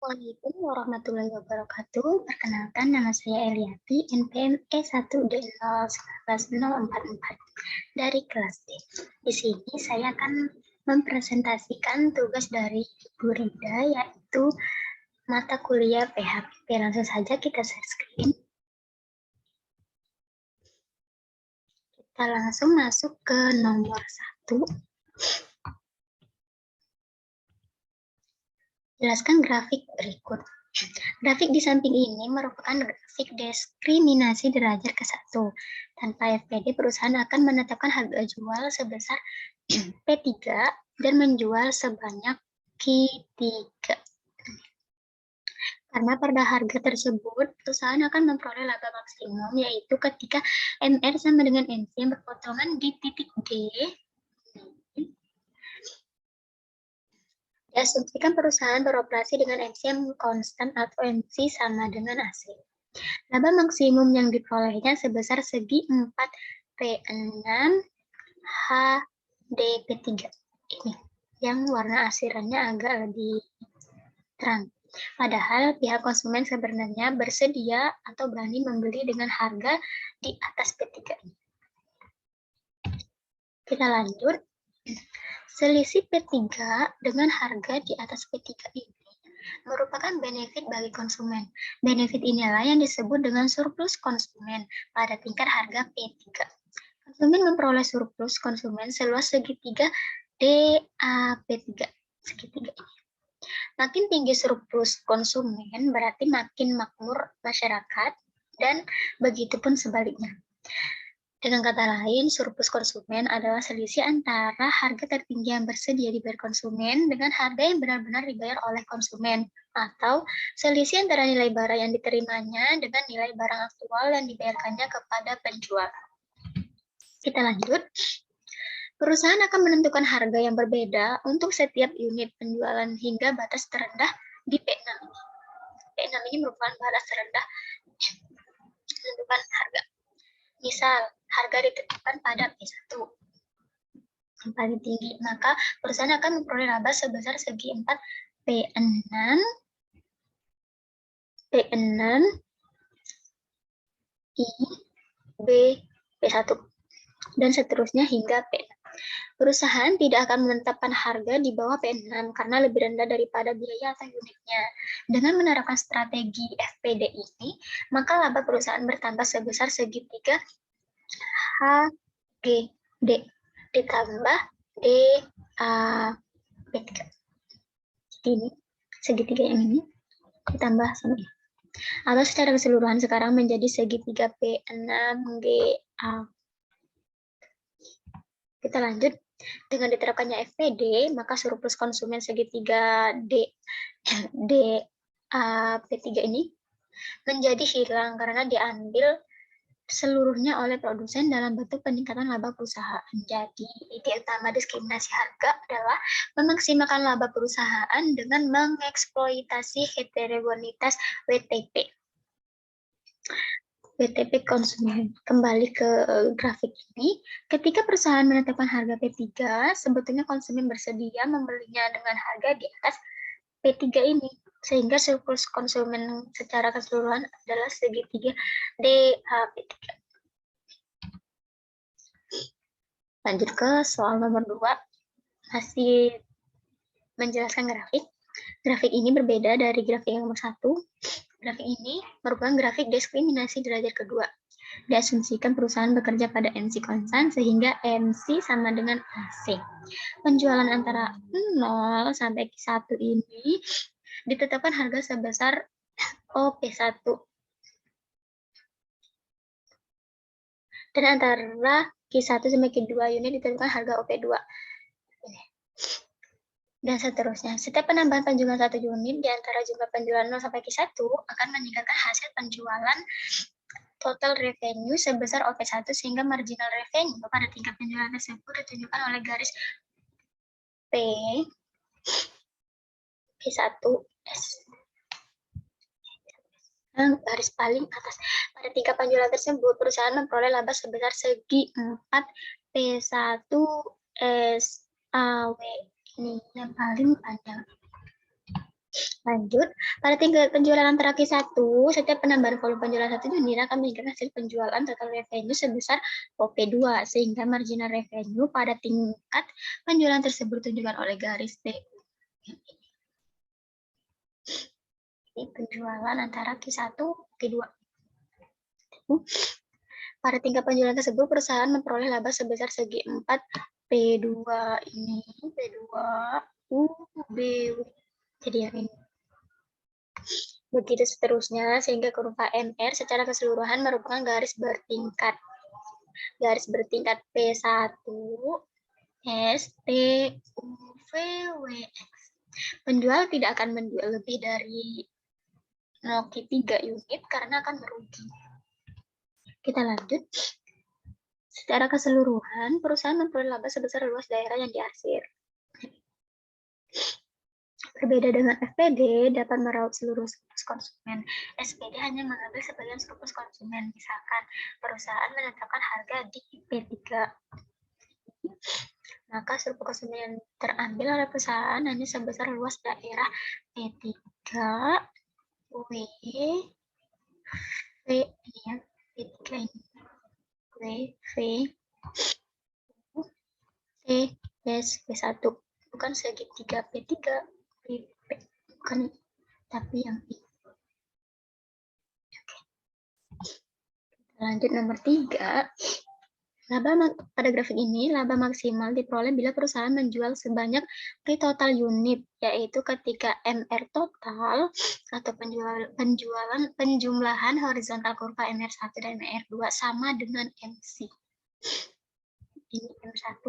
Assalamualaikum warahmatullahi wabarakatuh. Perkenalkan, nama saya Eliati, NPM E1D019044 dari kelas D. Di sini saya akan mempresentasikan tugas dari Ibu Rida, yaitu mata kuliah PHP. Langsung saja kita share screen. Kita langsung masuk ke nomor 1. Jelaskan grafik berikut. Grafik di samping ini merupakan grafik diskriminasi derajat ke-1. Tanpa FPD, perusahaan akan menetapkan harga jual sebesar P3 dan menjual sebanyak Q3. Karena pada harga tersebut, perusahaan akan memperoleh laba maksimum, yaitu ketika MR sama dengan MC yang berpotongan di titik D. Diasumsikan perusahaan beroperasi dengan MC yang konstan atau MC sama dengan AC. Laba maksimum yang diperolehnya sebesar segi 4P6 HDP3. Ini yang warna asirannya agak lebih terang. Padahal pihak konsumen sebenarnya bersedia atau berani membeli dengan harga di atas P3 ini. Kita lanjut. Selisih P3 dengan harga di atas P3 ini merupakan benefit bagi konsumen. Benefit inilah yang disebut dengan surplus konsumen pada tingkat harga P3. Konsumen memperoleh surplus konsumen seluas segitiga DAP3. Segitiga ini. Makin tinggi surplus konsumen berarti makin makmur masyarakat, dan begitu pun sebaliknya. Dengan kata lain, surplus konsumen adalah selisih antara harga tertinggi yang bersedia dibayar konsumen dengan harga yang benar-benar dibayar oleh konsumen, atau selisih antara nilai barang yang diterimanya dengan nilai barang aktual yang dibayarkannya kepada penjual. Kita lanjut. Perusahaan akan menentukan harga yang berbeda untuk setiap unit penjualan hingga batas terendah di P6. P6 ini merupakan batas terendah menentukan harga. Misal, harga ditetapkan pada P1 yang paling tinggi, maka perusahaan akan memperoleh laba sebesar segi 4 P6 I B P1 dan seterusnya hingga P6. Perusahaan tidak akan menetapkan harga di bawah P6 karena lebih rendah daripada biaya atau unitnya. Dengan menerapkan strategi FPD ini, maka laba perusahaan bertambah sebesar segitiga HGD ditambah DAP3. Ini segitiga yang ini ditambah sama ini. Atau secara keseluruhan sekarang menjadi segitiga P6GA. Kita lanjut. Dengan diterapkannya FPD, maka surplus konsumen segitiga DAP3 ini menjadi hilang karena diambil seluruhnya oleh produsen dalam bentuk peningkatan laba perusahaan. Jadi, ide utama diskriminasi harga adalah memaksimalkan laba perusahaan dengan mengeksploitasi heterogenitas WTP konsumen. Kembali ke grafik ini, ketika perusahaan menetapkan harga P3, sebetulnya konsumen bersedia membelinya dengan harga di atas P3 ini, sehingga surplus konsumen secara keseluruhan adalah segitiga DAP3. Lanjut ke soal nomor 2, masih menjelaskan grafik. Grafik ini berbeda dari grafik yang nomor 1. Grafik ini merupakan grafik diskriminasi derajat kedua. Diasumsikan perusahaan bekerja pada MC konstan sehingga MC sama dengan AC. Penjualan antara 0 sampai 1 ini ditetapkan harga sebesar OP1. Dan antara Q1 sampai Q2 unit ditetapkan harga OP2. Dan seterusnya. Setiap penambahan penjualan 1 unit di antara jumlah penjualan 0 sampai Q1 akan meningkatkan hasil penjualan total revenue sebesar OP1 sehingga marginal revenue pada tingkat penjualan tersebut ditunjukkan oleh garis P1S. Garis paling atas. Pada tingkat penjualan tersebut, perusahaan memperoleh laba sebesar segi 4 P1SAW. Ini yang paling panjang. Lanjut, pada tingkat penjualan antara Q1, setiap penambahan volume penjualan 1 unit akan menunjukkan hasil penjualan total revenue sebesar OP2, sehingga marginal revenue pada tingkat penjualan tersebut ditunjukkan oleh garis B. Ini penjualan antara Q1 Q2. Pada tingkat penjualan tersebut, perusahaan memperoleh laba sebesar segi 4 P2 ini, P2 UB. Jadi yang ini. Begitu seterusnya, sehingga kurva MR secara keseluruhan merupakan garis bertingkat. Garis bertingkat P1, S, T, U, V, W, X. Penjual tidak akan menjual lebih dari 0,3 unit karena akan merugi. Kita lanjut. Secara keseluruhan, perusahaan memperoleh laba sebesar luas daerah yang diarsir. Berbeda dengan FPD, dapat meraup seluruh surplus konsumen. SPD hanya mengambil sebagian surplus konsumen. Misalkan, perusahaan menetapkan harga di P3. Maka surplus konsumen yang terambil oleh perusahaan hanya sebesar luas daerah P3, W, V, ya, P3 ini. W, V, T, S, P1. Bukan segitiga P3, bukan, tapi yang ini. Lanjut nomor 3. Pada grafik ini, laba maksimal diperoleh bila perusahaan menjual sebanyak total unit, yaitu ketika MR total atau penjumlahan horizontal kurva MR1 dan MR2 sama dengan MC. Ini M1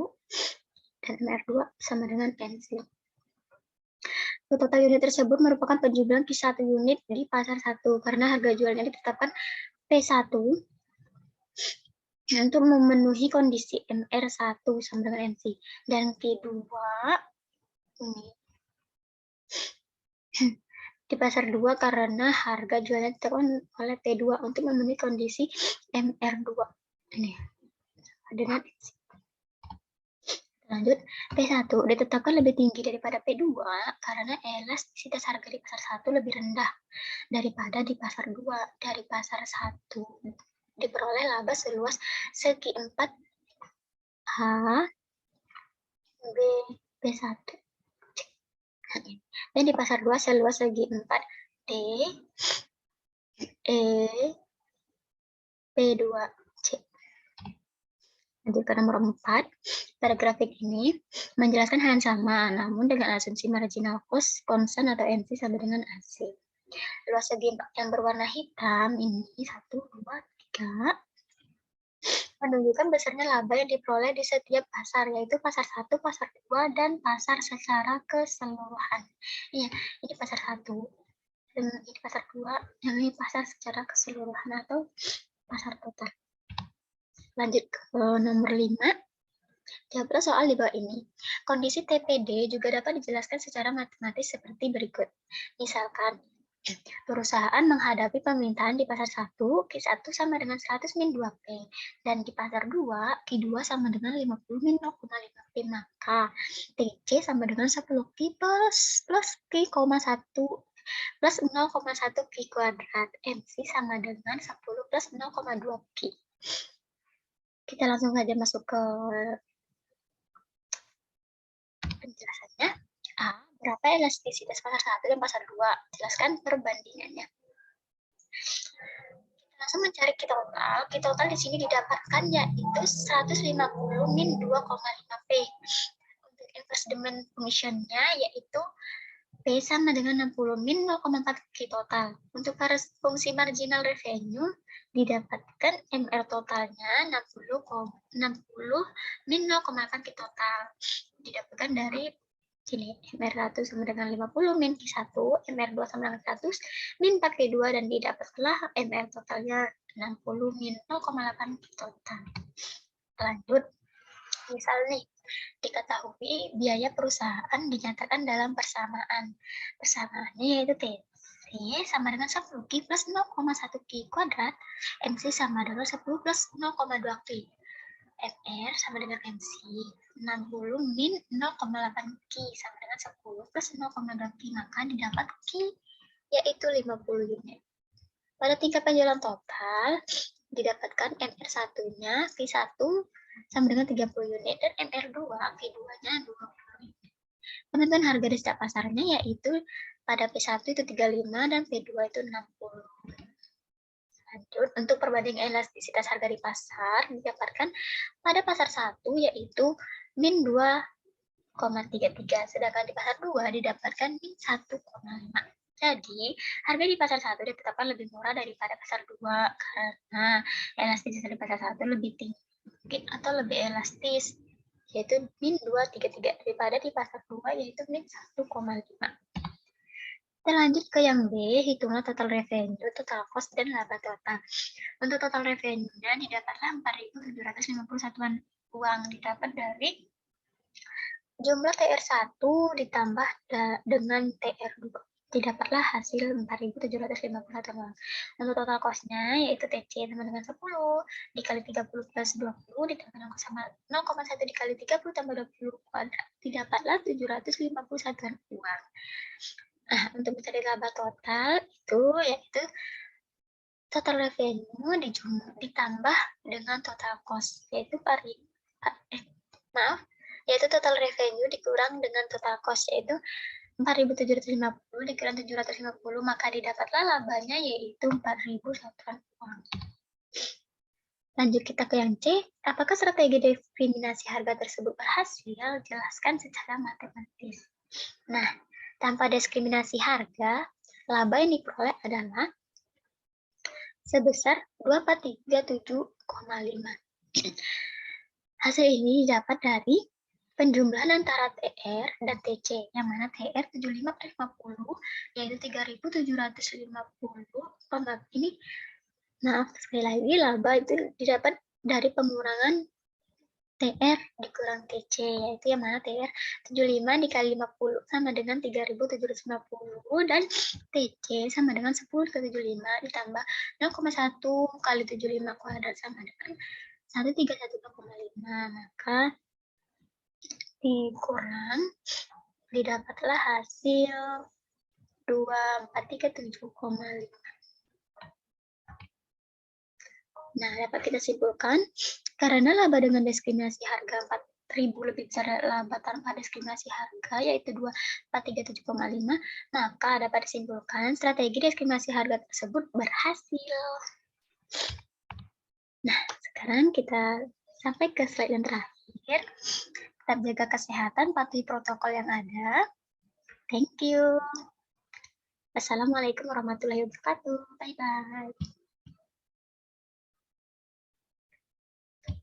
dan MR2 sama dengan MC. Total unit tersebut merupakan penjumlahan Q1 unit di pasar 1 karena harga jualnya ditetapkan P1 untuk memenuhi kondisi MR1 sama dengan MC. Dan Q2 ini di pasar 2 karena harga jualnya ditetapkan oleh P2 untuk memenuhi kondisi MR2. Ini dengan MC. Lanjut, P1 ditetapkan lebih tinggi daripada P2 karena elastisitas harga di pasar 1 lebih rendah daripada di pasar 2. Dari pasar 1 diperoleh laba seluas segi 4 H B P1. Dan di pasar 2 seluas segi 4 D E P2 C. Lanjut ke nomor 4. Pada grafik ini menjelaskan hal yang sama, namun dengan asumsi marginal cost konstan atau MC sama dengan AC. Luas segi yang berwarna hitam ini 1, 2, 3 menunjukkan besarnya laba yang diperoleh di setiap pasar, yaitu pasar 1, pasar 2, dan pasar secara keseluruhan. Ini pasar 1, dan ini pasar 2, yang ini pasar secara keseluruhan atau pasar total. Lanjut ke nomor 5. Jawablah soal di bawah ini. Kondisi TPD juga dapat dijelaskan secara matematis seperti berikut. Misalkan, perusahaan menghadapi permintaan di pasar 1, Q1 sama dengan 100 min 2P, dan di pasar 2, Q2 sama dengan 50 min 0,5P, maka TC sama dengan 10 Q plus Q,1 plus 0,1 Q kuadrat, MC sama dengan 10 plus 0,2 Q. Kita langsung saja masuk ke penjelasannya. A. Berapa elastisitas pasar 1 dan pasar 2? Jelaskan perbandingannya. Langsung mencari Q total. Q total di sini didapatkan yaitu 150 min 2,5P. Untuk inverse demand function-nya yaitu P sama dengan 60 min 0,4 Q total. Untuk fungsi marginal revenue didapatkan MR totalnya 60 min 0,8 Q total. Didapatkan dari sini, MR1 sama dengan 50 min Q1, MR2 sama dengan 100 min 4 Q2, dan didapatlah MR totalnya 60 min 0,8 Q total. Lanjut, misal nih, diketahui biaya perusahaan dinyatakan dalam persamaan. Persamaannya yaitu TC sama dengan 10 Q plus 0,1 Q kuadrat, MC sama dengan 10 plus 0,2 Q. MR sama dengan MC 60 min 0,8 Q sama dengan dengan 10 plus 0,2 Q, maka didapat Q yaitu 50 unit. Pada tingkat penjualan total, didapatkan MR1-nya V1 sama dengan 30 unit dan MR2 V2-nya 20 unit. Penentuan harga di setiap pasarnya yaitu pada P1 itu 35 dan P2 itu 60. Lanjut, untuk perbandingan elastisitas harga di pasar didapatkan pada pasar 1 yaitu min 2,33, sedangkan di pasar 2 didapatkan min 1,5. Jadi, harga di pasar 1 ditetapkan lebih murah daripada pasar 2 karena elastisitas di pasar 1 lebih tinggi atau lebih elastis, yaitu min 2,33 daripada di pasar 2 yaitu min 1,5. Kita lanjut ke yang B, hitunglah total revenue, total cost, dan laba total. Untuk total revenue-nya didapatlah 4.750 satuan uang, didapat dari jumlah TR1 ditambah dengan TR2. Didapatlah hasil 4.750 satuan uang. Untuk total cost-nya yaitu TC sama dengan 10 dikali 30 plus 20 ditambah 0,1 dikali 30 tambah 20 kuadrat. Didapatlah 750 satuan uang. Nah, untuk mencari laba total itu yaitu total revenue ditambah dengan total cost, yaitu yaitu total revenue dikurang dengan total cost, yaitu 4.750 dikurang 750, maka didapatlah labanya yaitu 4.000 satuan uang. Lanjut kita ke yang C, apakah strategi definisi harga tersebut berhasil? Jelaskan secara matematis. Nah, tanpa diskriminasi harga, laba yang diperoleh adalah sebesar 2437,5. Hasil ini didapat dari penjumlahan antara TR dan TC, yang mana TR 75 per 50 yaitu 3.750. Ini sekali lagi laba itu didapat dari pengurangan TR dikurang TC, yaitu yang mana TR 75 dikali 50 sama dengan 3.750 dan TC sama dengan 10 kali 75 ditambah 0,1 kali 75 kuadrat sama dengan 131,5, maka dikurang didapatlah hasil 2437,5. Nah, dapat kita simpulkan, karena laba dengan diskriminasi harga 4.000 lebih besar dari laba tanpa diskriminasi harga, yaitu 2437,5, maka dapat disimpulkan strategi diskriminasi harga tersebut berhasil. Nah, sekarang kita sampai ke slide yang terakhir. Tetap jaga kesehatan, patuhi protokol yang ada. Thank you. Wassalamualaikum warahmatullahi wabarakatuh. Bye-bye.